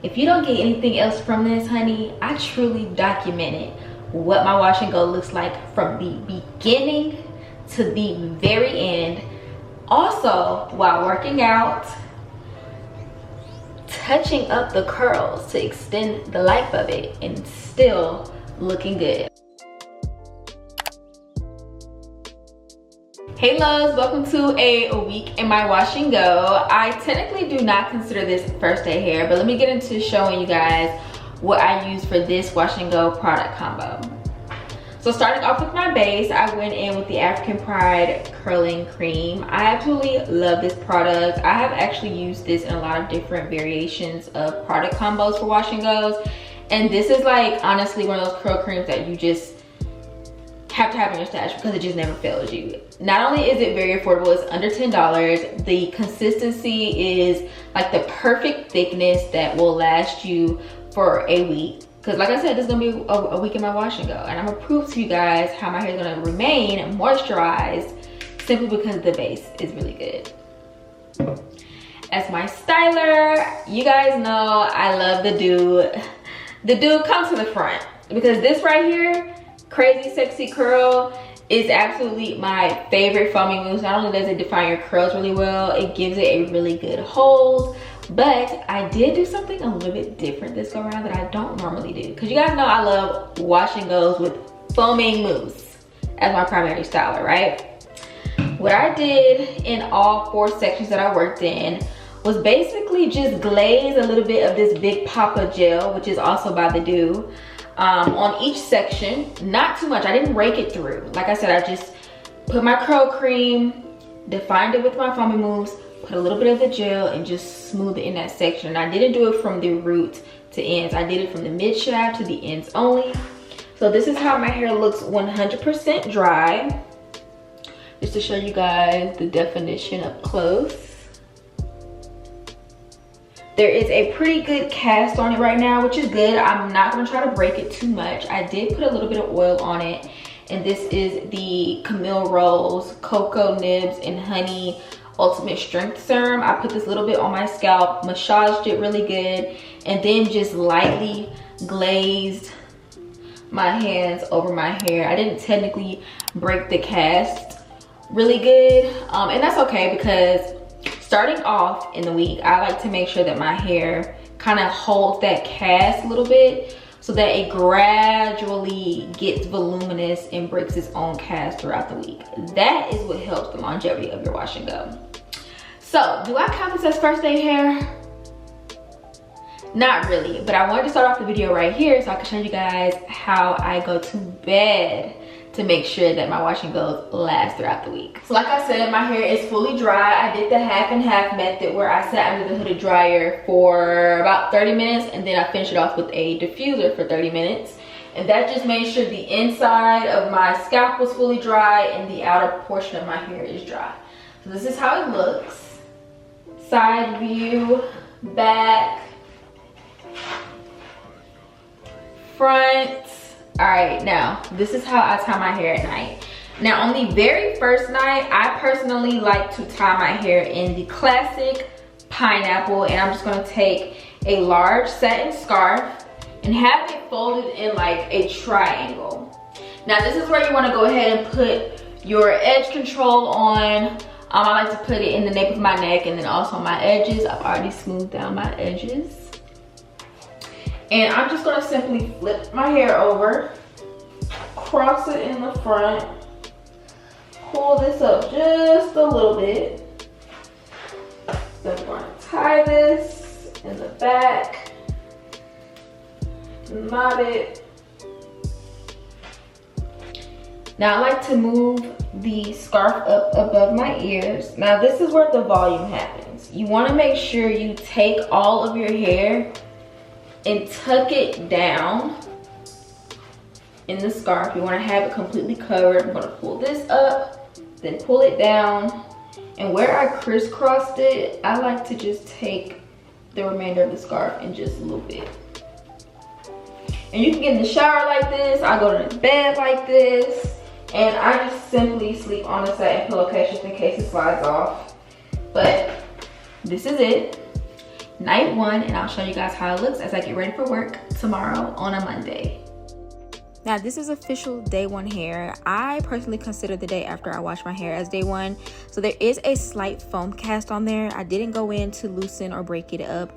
If you don't get anything else from this, honey, I truly documented what my wash and go looks like from the beginning to the very end. Also, while working out, touching up the curls to extend the life of it and still looking good. Hey loves, welcome to a week in my wash and go. I technically do not consider this first day hair, but let me get into showing you guys what I use for this wash and go product combo. So starting off with my base, I went in with the African Pride curling cream. I absolutely love this product. I have actually used this in a lot of different variations of product combos for wash and goes, and this is like honestly one of those curl creams that you just have to have in your stash because it just never fails you. Not only is it very affordable, it's under $10. The consistency is like the perfect thickness that will last you for a week. Because like I said, this is gonna be a week in my wash and go. And I'm gonna prove to you guys how my hair is gonna remain moisturized simply because the base is really good. As my styler, you guys know I love the dude. The dude comes to the front because this right here, Crazy Sexy Curl, is absolutely my favorite foaming mousse. Not only does it define your curls really well, it gives it a really good hold. But I did do something a little bit different this go around that I don't normally do. Because you guys know I love wash and goes with foaming mousse as my primary styler, right? What I did in all 4 sections that I worked in was basically just glaze a little bit of this Big Papa gel, which is also by the Dew, on each section. Not too much. I didn't rake it through. Like I said, I just put my curl cream, defined it with my foaming mousse, put a little bit of the gel, and just smooth it in that section. And I didn't do it from the root to ends. I did it from the mid shaft to the ends only. So this is how my hair looks 100% dry. Just to show you guys the definition up close. There is a pretty good cast on it right now, which is good. I'm not gonna try to break it too much. I did put a little bit of oil on it, and this is the Camille Rose Cocoa Nibs and Honey Ultimate Strength Serum. I put this little bit on my scalp, massaged it really good, and then just lightly glazed my hands over my hair. I didn't technically break the cast really good, and that's okay because starting off in the week, I like to make sure that my hair kind of holds that cast a little bit so that it gradually gets voluminous and breaks its own cast throughout the week. That is what helps the longevity of your wash and go. So, do I count this as first day hair? Not really, but I wanted to start off the video right here so I can show you guys how I go to bed to make sure that my wash and goes last throughout the week. So like I said, my hair is fully dry. I did the half and half method where I sat under the hooded dryer for about 30 minutes and then I finished it off with a diffuser for 30 minutes. And that just made sure the inside of my scalp was fully dry and the outer portion of my hair is dry. So this is how it looks. Side view, back, front. All right, now this is how I tie my hair at night. Now on the very first night, I personally like to tie my hair in the classic pineapple, and I'm just gonna take a large satin scarf and have it folded in like a triangle. Now this is where you wanna go ahead and put your edge control on. I like to put it in the nape of my neck and then also on my edges. I've already smoothed down my edges. And I'm just gonna simply flip my hair over, cross it in the front, pull this up just a little bit. Then I'm gonna tie this in the back, knot it. Now I like to move the scarf up above my ears. Now this is where the volume happens. You wanna make sure you take all of your hair and tuck it down in the scarf. You want to have it completely covered. I'm going to pull this up, then pull it down, and where I crisscrossed it, I like to just take the remainder of the scarf and just a little bit. And you can get in the shower like this. I go to the bed like this, and I just simply sleep on the satin pillowcase just in case it slides off. But this is it. night one, and I'll show you guys how it looks as I get ready for work tomorrow on a Monday. Now this is official day one hair. I personally consider the day after I wash my hair as day one. So there is a slight foam cast on there. I didn't go in to loosen or break it up.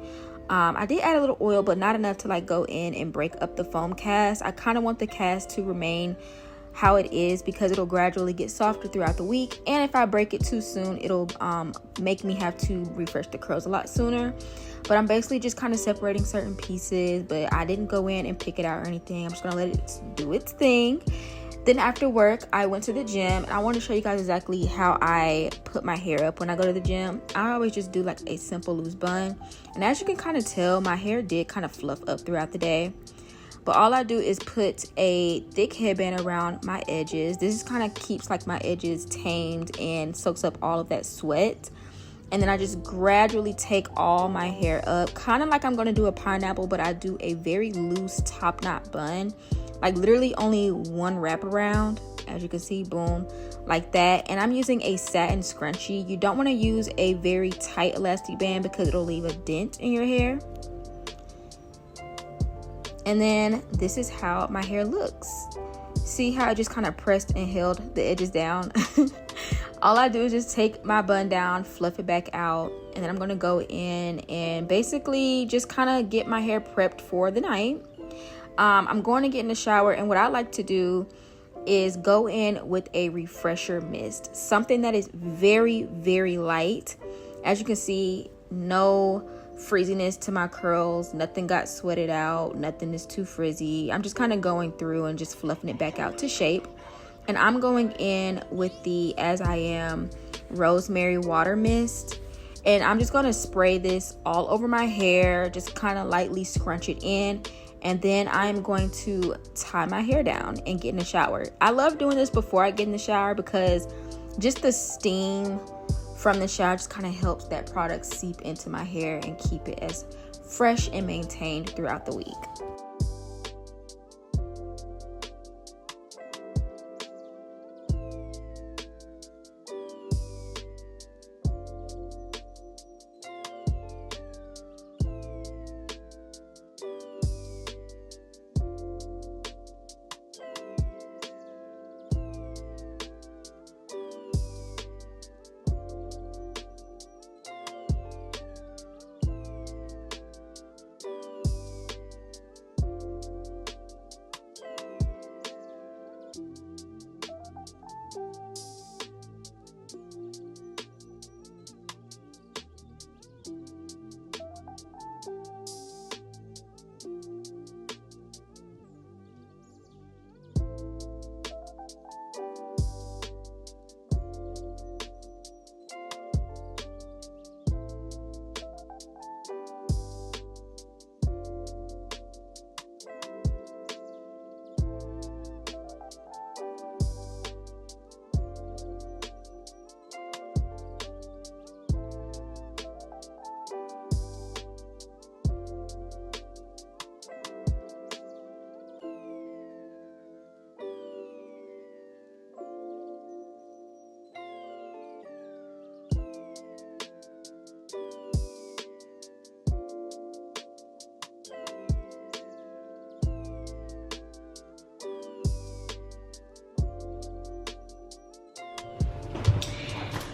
I did add a little oil, but not enough to like go in and break up the foam cast. I kind of want the cast to remain how it is because it'll gradually get softer throughout the week, and if I break it too soon, it'll make me have to refresh the curls a lot sooner. But I'm basically just kind of separating certain pieces, but I didn't go in and pick it out or anything. I'm just gonna let it do its thing. Then after work, I went to the gym, and I want to show you guys exactly how I put my hair up when I go to the gym. I always just do like a simple loose bun, and as you can kind of tell, my hair did kind of fluff up throughout the day. But all I do is put a thick headband around my edges. This is kind of keeps like my edges tamed and soaks up all of that sweat. And then I just gradually take all my hair up, kind of like I'm going to do a pineapple, but I do a very loose top knot bun, like literally only one wraparound, as you can see, boom, like that. And I'm using a satin scrunchie. You don't want to use a very tight elastic band because it'll leave a dent in your hair. And then this is how my hair looks. See how I just kind of pressed and held the edges down? All I do is just take my bun down, fluff it back out, and then I'm gonna go in and basically just kind of get my hair prepped for the night. I'm going to get in the shower, and what I like to do is go in with a refresher mist, something that is very, very light. As you can see, no frizziness to my curls, nothing got sweated out, nothing is too frizzy. I'm just kind of going through and just fluffing it back out to shape. And I'm going in with the As I Am Rosemary water mist, and I'm just going to spray this all over my hair, just kind of lightly scrunch it in, and then I'm going to tie my hair down and get in the shower. I love doing this before I get in the shower because just the steam from the shower just kind of helps that product seep into my hair and keep it as fresh and maintained throughout the week.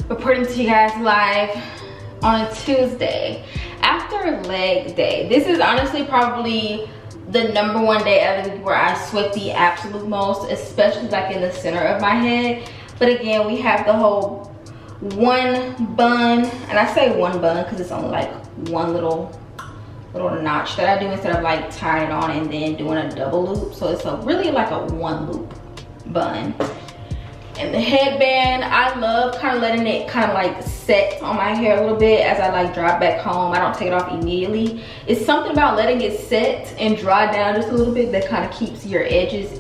Reporting to you guys live on a Tuesday after leg day. This is honestly probably the #1 day of the week where I sweat the absolute most, especially like in the center of my head. But again, we have the whole one bun, and I say one bun because it's only like one little notch that I do instead of like tying it on and then doing a double loop. So it's really like a one loop bun. And the headband, I love kind of letting it kind of like set on my hair a little bit as I like drive back home. I don't take it off immediately. It's something about letting it set and dry down just a little bit that kind of keeps your edges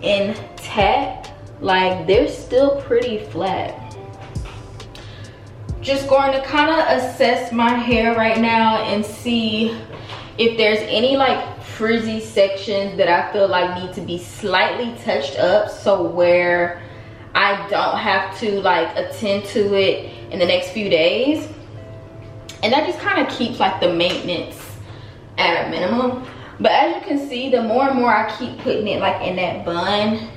intact. Like they're still pretty flat. Just going to kind of assess my hair right now and see if there's any like frizzy sections that I feel like need to be slightly touched up, so where I don't have to like attend to it in the next few days. and that just kind of keeps like the maintenance at a minimum. But as you can see, the more and more I keep putting it like in that bun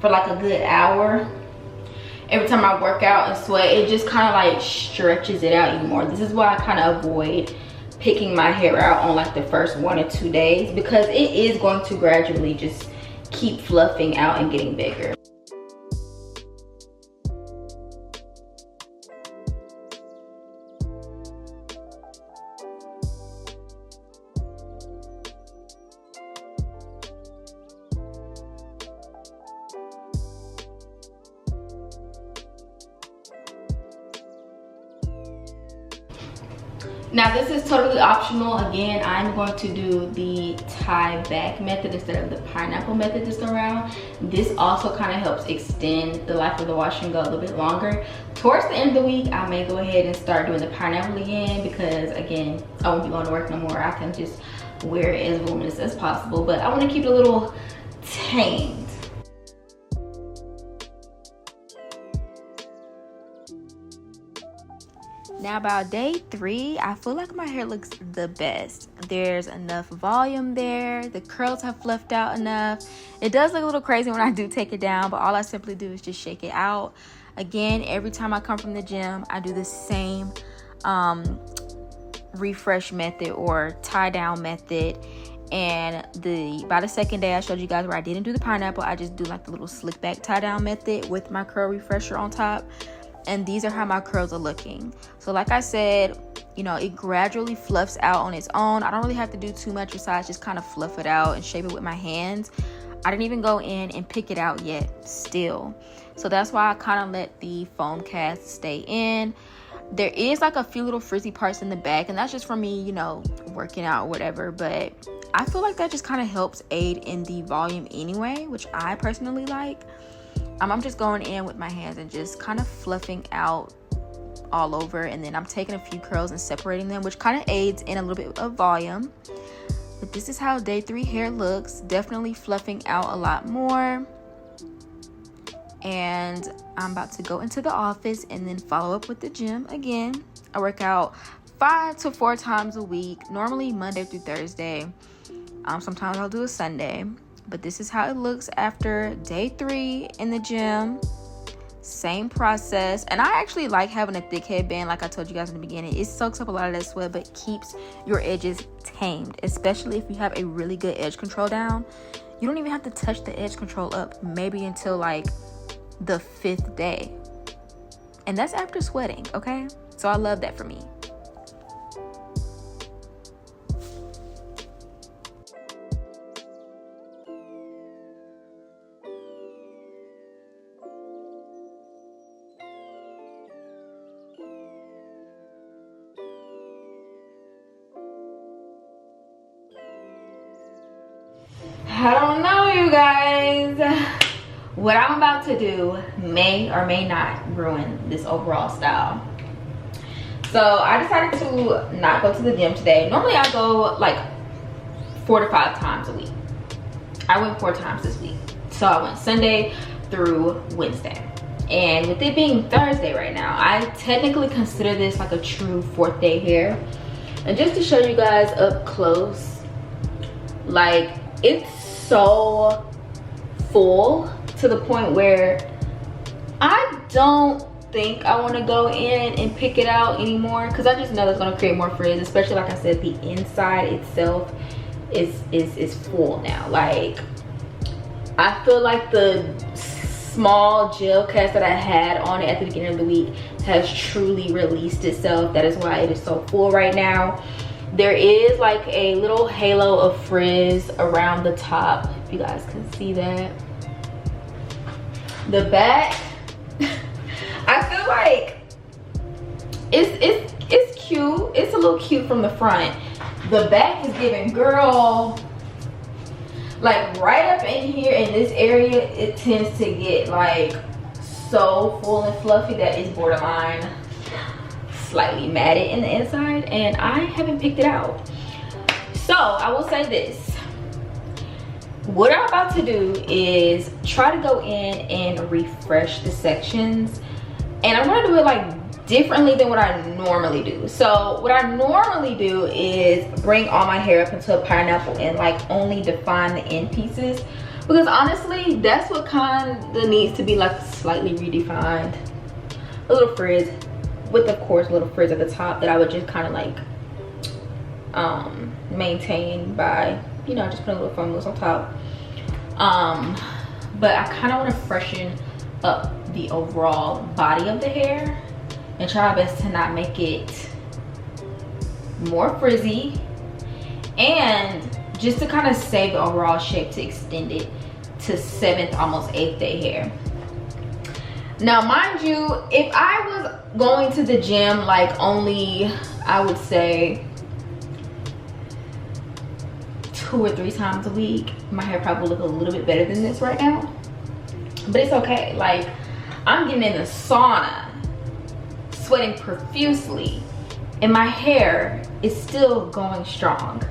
for like a good hour, every time I work out and sweat, it just kind of like stretches it out even more. This is why I kind of avoid picking my hair out on like the first 1 or 2 days, because it is going to gradually just keep fluffing out and getting bigger. Now this is totally optional. Again, I'm going to do the tie back method instead of the pineapple method this go around. This also kind of helps extend the life of the wash and go a little bit longer. Towards the end of the week, I may go ahead and start doing the pineapple again, because again, I won't be going to work no more. I can just wear it as voluminous as possible, but I want to keep it a little tamed. Now about day 3, I feel like my hair looks the best. There's enough volume there. The curls have fluffed out enough. It does look a little crazy when I do take it down, but all I simply do is just shake it out. Again, every time I come from the gym, I do the same refresh method or tie down method. And by the second day I showed you guys where I didn't do the pineapple, I just do like the little slick back tie down method with my curl refresher on top. And these are how my curls are looking. So like I said, you know, it gradually fluffs out on its own. I don't really have to do too much besides just kind of fluff it out and shape it with my hands. I didn't even go in and pick it out yet still. So that's why I kind of let the foam cast stay in. There is like a few little frizzy parts in the back, and that's just for me, you know, working out or whatever. But I feel like that just kind of helps aid in the volume anyway, which I personally like. I'm just going in with my hands and just kind of fluffing out all over, and then I'm taking a few curls and separating them, which kind of aids in a little bit of volume. But this is how day 3 hair looks. Definitely fluffing out a lot more. And I'm about to go into the office and then follow up with the gym again. I work out 5 to 4 times a week, normally Monday through Thursday. Sometimes I'll do a Sunday. But this is how it looks after day 3 in the gym. Same process. And I actually like having a thick headband, like I told you guys in the beginning. It soaks up a lot of that sweat, but keeps your edges tamed, especially if you have a really good edge control down. You don't even have to touch the edge control up maybe until like the 5th day. And that's after sweating, okay? So I love that for me. I don't know, you guys. What I'm about to do may or may not ruin this overall style. So I decided to not go to the gym today. Normally I go like 4 to 5 times a week. I went 4 times this week. So I went Sunday through Wednesday. And with it being Thursday right now, I technically consider this like a true 4th day hair. And just to show you guys up close, like it's so full to the point where I don't think I want to go in and pick it out anymore, because I just know that's going to create more frizz, especially like I said, the inside itself is full now. Like I feel like the small gel cast that I had on it at the beginning of the week has truly released itself. That is why it is so full right now. There is like a little halo of frizz around the top, if you guys can see that. The back, I feel like it's cute. It's a little cute from the front. The back is giving, girl, like right up in here in this area, it tends to get like so full and fluffy that it's borderline slightly matted in the inside, and I haven't picked it out. So I will say this, what I'm about to do is try to go in and refresh the sections, and I'm gonna do it like differently than what I normally do. So what I normally do is bring all my hair up into a pineapple and like only define the end pieces, because honestly that's what kind of needs to be like slightly redefined. A little frizz with, of course, a little frizz at the top that I would just kind of like maintain by, you know, just putting a little foam mousse on top. But I kind of want to freshen up the overall body of the hair and try my best to not make it more frizzy, and just to kind of save the overall shape, to extend it to 7th, almost 8th day hair. Now mind you, if I was going to the gym like only, I would say 2 or 3 times a week, my hair probably would look a little bit better than this right now, but it's okay. Like, I'm getting in the sauna, sweating profusely, and my hair is still going strong.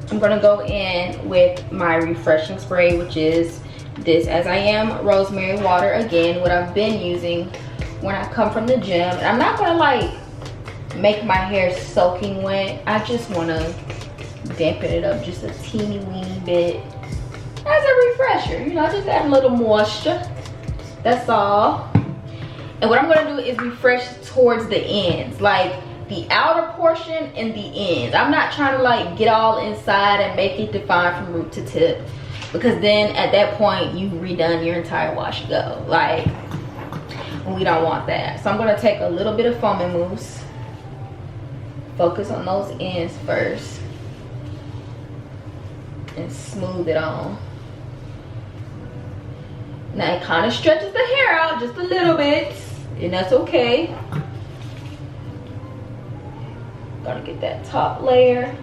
I'm gonna go in with my refreshing spray, which is this As I Am Rosemary water. Again, what I've been using when I come from the gym. And I'm not gonna like make my hair soaking wet. I just wanna dampen it up just a teeny weeny bit as a refresher, you know, just add a little moisture. That's all. And what I'm gonna do is refresh towards the ends, like the outer portion and the ends. I'm not trying to like get all inside and make it defined from root to tip, because then at that point you've redone your entire wash and go. Like, we don't want that. So I'm gonna take a little bit of foaming mousse, focus on those ends first, and smooth it on. Now it kind of stretches the hair out just a little bit, and that's okay. Gotta get that top layer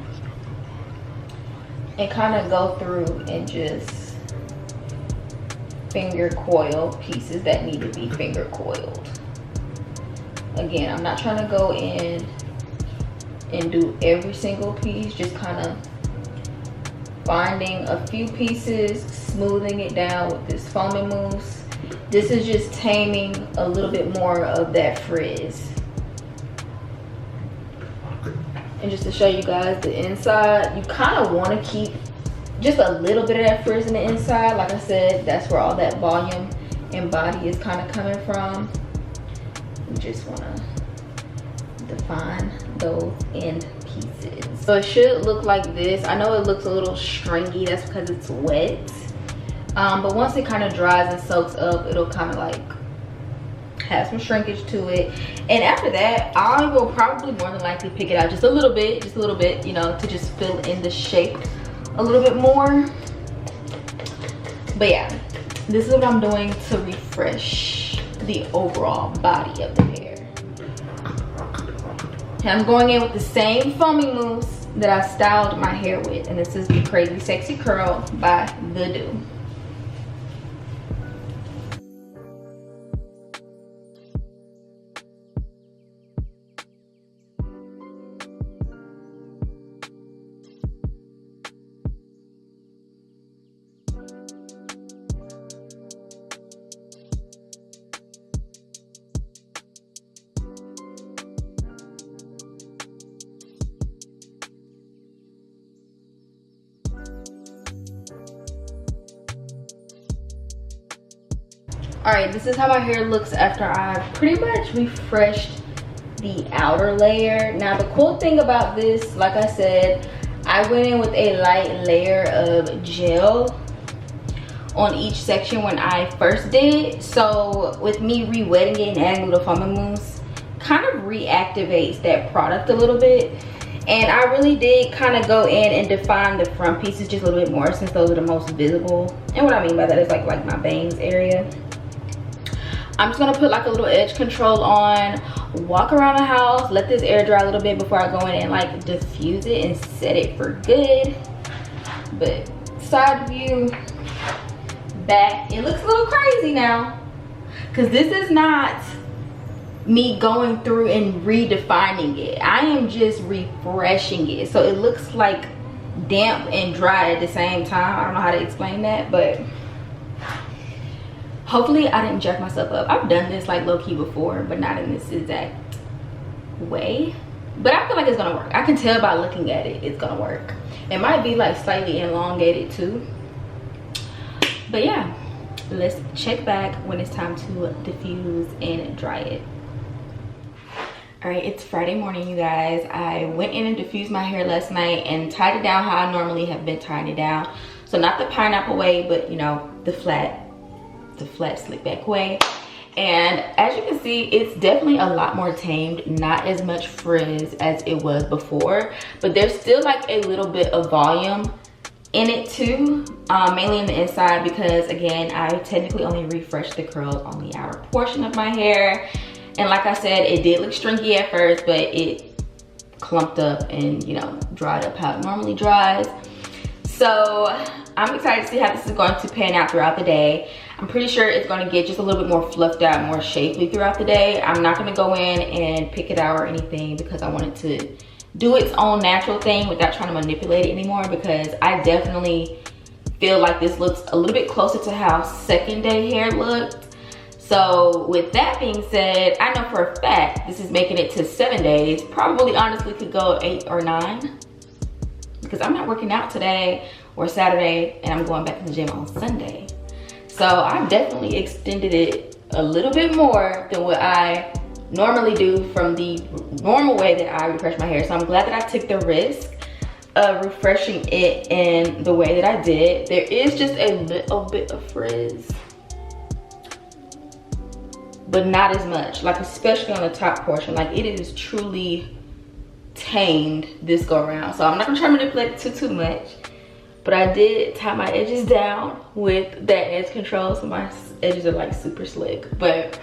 and kind of go through and just finger coil pieces that need to be finger coiled. Again, I'm not trying to go in and do every single piece, just kind of finding a few pieces, smoothing it down with this foaming mousse. This is just taming a little bit more of that frizz. And just to show you guys the inside, you kind of want to keep just a little bit of that frizz in the inside. Like I said, that's where all that volume and body is kind of coming from. You just want to define those end pieces. So it should look like this. I know it looks a little stringy, that's because it's wet. But once it kind of dries and soaks up, it'll kind of like have some shrinkage to it. And after that, I will probably more than likely pick it out just a little bit, you know, to just fill in the shape a little bit more. But yeah, this is what I'm doing to refresh the overall body of the hair. And I'm going in with the same foaming mousse that I styled my hair with, and this is the Crazy Sexy Curl by The Do. Alright, this is how my hair looks after I've pretty much refreshed the outer layer. Now the cool thing about this, like I said, I went in with a light layer of gel on each section when I first did it. So with me re-wetting it and adding a little foaming mousse, kind of reactivates that product a little bit. And I really did kind of go in and define the front pieces just a little bit more, since those are the most visible. And what I mean by that is like my bangs area. I'm just gonna put like a little edge control on, walk around the house, let this air dry a little bit before I go in and like diffuse it and set it for good. But side view, back, it looks a little crazy now, because this is not me going through and redefining it. I am just refreshing it, so it looks like damp and dry at the same time. I don't know how to explain that, but hopefully I didn't jack myself up. I've done this like low-key before, but not in this exact way, but I feel like it's gonna work. I can tell by looking at it, it's gonna work. It might be like slightly elongated too, but yeah, let's check back when it's time to diffuse and dry it. All right, it's Friday morning, you guys. I went in and diffused my hair last night and tied it down how I normally have been tying it down. So not the pineapple way, but you know, the flat slick back way. And as you can see, it's definitely a lot more tamed, not as much frizz as it was before, but there's still like a little bit of volume in it too, mainly in the inside, because again, I technically only refreshed the curls on the outer portion of my hair. And like I said, it did look stringy at first, but it clumped up and, you know, dried up how it normally dries. So I'm excited to see how this is going to pan out throughout the day. I'm pretty sure it's going to get just a little bit more fluffed out, more shapely throughout the day. I'm not going to go in and pick it out or anything because I want it to do its own natural thing without trying to manipulate it anymore, because I definitely feel like this looks a little bit closer to how second day hair looked. So with that being said, I know for a fact this is making it to 7 days. Probably honestly could go 8 or 9 because I'm not working out today or Saturday and I'm going back to the gym on Sunday. So I've definitely extended it a little bit more than what I normally do from the normal way that I refresh my hair. So I'm glad that I took the risk of refreshing it in the way that I did. There is just a little bit of frizz, but not as much, like especially on the top portion. Like it is truly tamed this go around. So I'm not gonna try to manipulate it too much, but I did tie my edges down with that edge control, so my edges are like super slick. But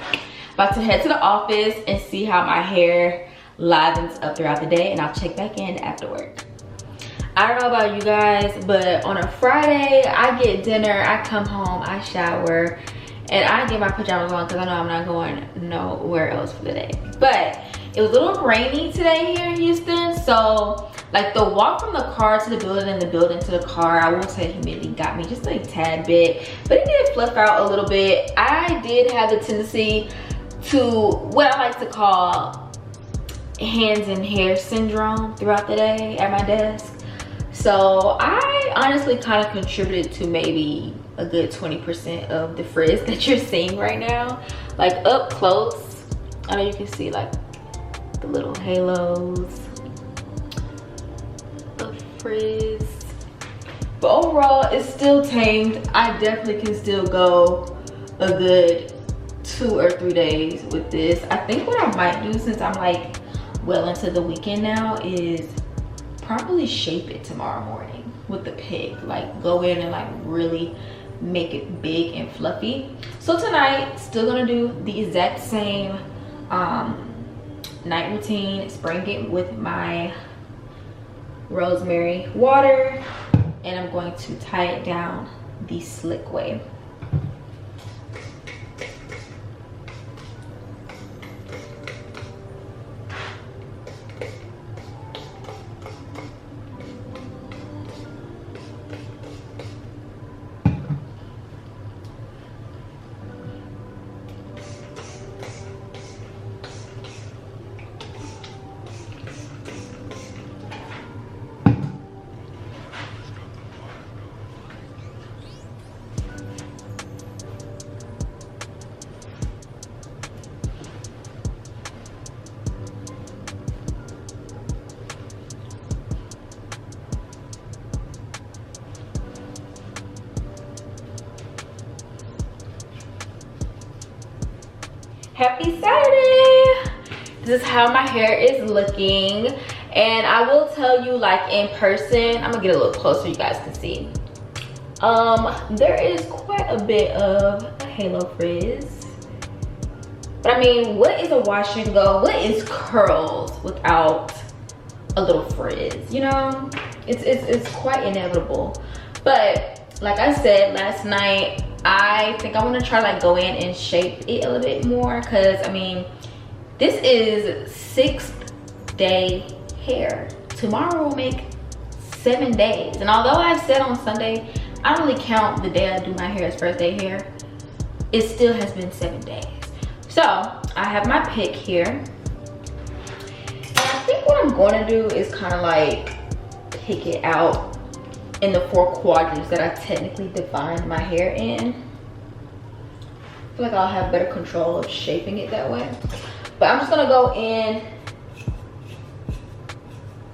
about to head to the office and see how my hair livens up throughout the day, and I'll check back in after work. I don't know about you guys, but on a Friday, I get dinner, I come home, I shower, and I get my pajamas on because I know I'm not going nowhere else for the day. But it was a little rainy today here in Houston, so like the walk from the car to the building and the building to the car, I will say humidity got me just a tad bit, but it did fluff out a little bit. I did have the tendency to what I like to call hands and hair syndrome throughout the day at my desk. So I honestly kind of contributed to maybe a good 20% of the frizz that you're seeing right now. Like up close, I know you can see like the little halos of frizz, but overall it's still tamed. I definitely can still go a good 2 or 3 days with this. I think what I might do, since I'm like well into the weekend now, is probably shape it tomorrow morning with the pick. Like go in and like really make it big and fluffy. So tonight, still gonna do the exact same night routine, spraying it with my Rosemary water, and I'm going to tie it down the slick way. Happy Saturday! This is how my hair is looking, and I will tell you, like in person, I'm gonna get a little closer so you guys can see. There is quite a bit of halo frizz, but I mean, what is a wash and go? What is curls without a little frizz? You know, it's quite inevitable. But like I said last night, I think I want to try like go in and shape it a little bit more, because I mean, this is 6th day hair. Tomorrow will make 7 days, and although I said on Sunday I don't really count the day I do my hair as first day hair, it still has been 7 days. So I have my pick here, what I'm going to do is kind of like pick it out in the 4 quadrants that I technically defined my hair in. I feel like I'll have better control of shaping it that way. But I'm just gonna go in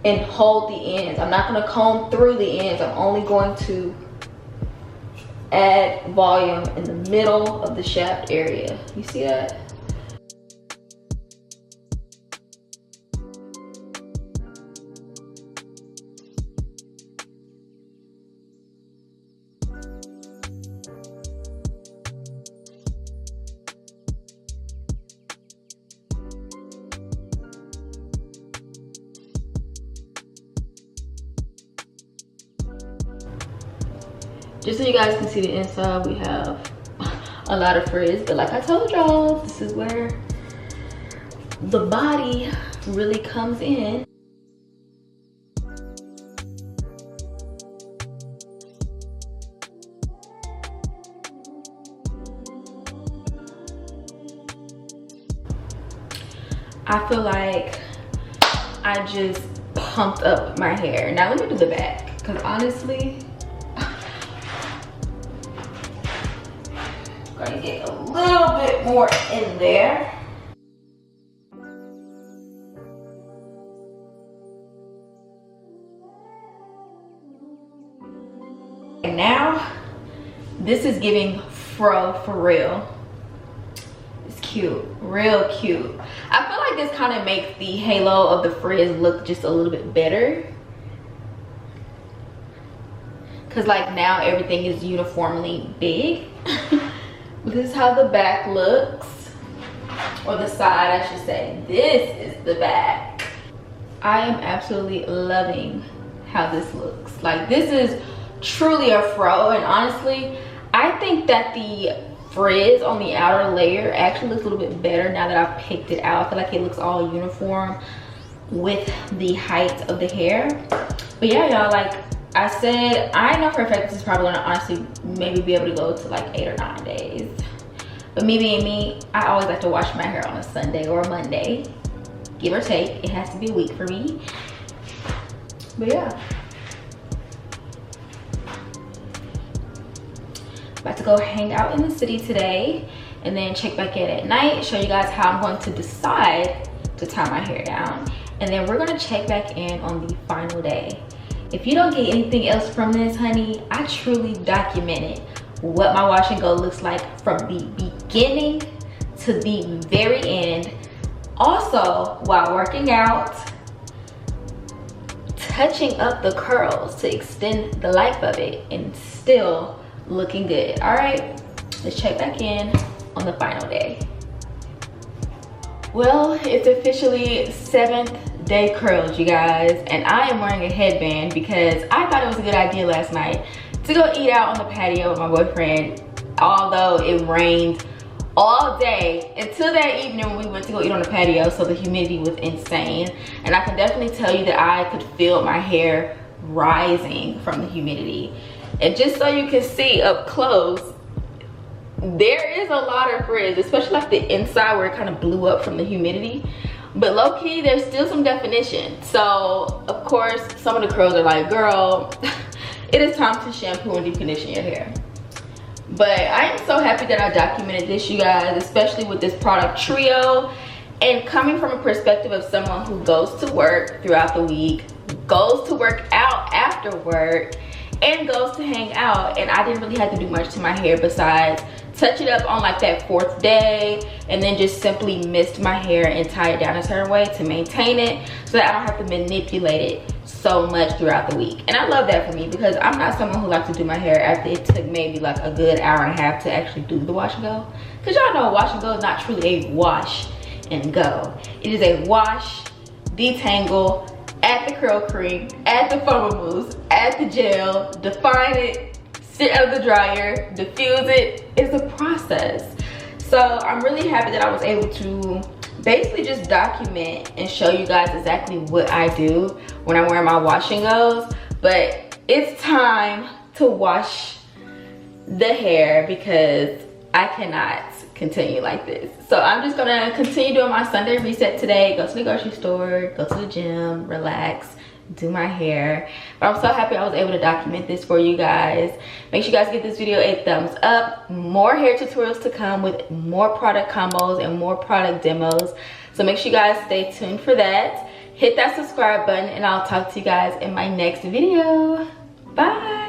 and hold the ends. I'm not gonna comb through the ends. I'm only going to add volume in the middle of the shaft area. You see that? Just so you guys can see the inside, we have a lot of frizz, but like I told y'all, this is where the body really comes in. I feel like I just pumped up my hair. Now let me do the back, because honestly, gonna get a little bit more in there. And now this is giving fro for real. It's cute, real cute. I feel like this kind of makes the halo of the frizz look just a little bit better, because like now everything is uniformly big. This is how the back looks, or the side I should say. This is the back. I am absolutely loving how this looks. Like, this is truly a fro, and honestly I think that the frizz on the outer layer actually looks a little bit better now that I've picked it out. I feel like it looks all uniform with the height of the hair. But yeah, y'all, like I said, I know for a fact this is probably gonna honestly maybe be able to go to like 8 or 9 days. But me being me, I always like to wash my hair on a Sunday or a Monday, give or take. It has to be a week for me. But yeah, about to go hang out in the city today and then check back in at night, show you guys how I'm going to decide to tie my hair down, and then we're gonna check back in on the final day. If you don't get anything else from this, honey, I truly documented what my wash and go looks like from the beginning to the very end. Also, while working out, touching up the curls to extend the life of it, and still looking good. All right, let's check back in on the final day. Well, it's officially 7th day curls, you guys, and I am wearing a headband because I thought it was a good idea last night to go eat out on the patio with my boyfriend, although it rained all day until that evening when we went to go eat on the patio. So the humidity was insane, and I can definitely tell you that I could feel my hair rising from the humidity. And just so you can see up close, there is a lot of frizz, especially like the inside where it kind of blew up from the humidity. But low-key, there's still some definition. So of course, some of the curls are like, girl, it is time to shampoo and deep condition your hair. But I am so happy that I documented this, you guys, especially with this product trio. And coming from a perspective of someone who goes to work throughout the week, goes to work out after work, and goes to hang out, and I didn't really have to do much to my hair besides touch it up on like that 4th day, and then just simply mist my hair and tie it down a certain way to maintain it so that I don't have to manipulate it so much throughout the week. And I love that for me, because I'm not someone who likes to do my hair after it took maybe like a good hour and a half to actually do the wash and go, because y'all know wash and go is not truly a wash and go. It is a wash, detangle, add the curl cream, add the foam mousse, add the gel, define it, sit out of the dryer, diffuse it. It's a process. So I'm really happy that I was able to basically just document and show you guys exactly what I do when I'm wearing my wash and goes. But it's time to wash the hair, because I cannot continue like this. So I'm just gonna continue doing my Sunday reset today. Go to the grocery store, go to the gym, relax, do my hair. But I'm so happy I was able to document this for you guys. Make sure you guys give this video a thumbs up. More hair tutorials to come with more product combos and more product demos. So make sure you guys stay tuned for that. Hit that subscribe button and I'll talk to you guys in my next video. Bye.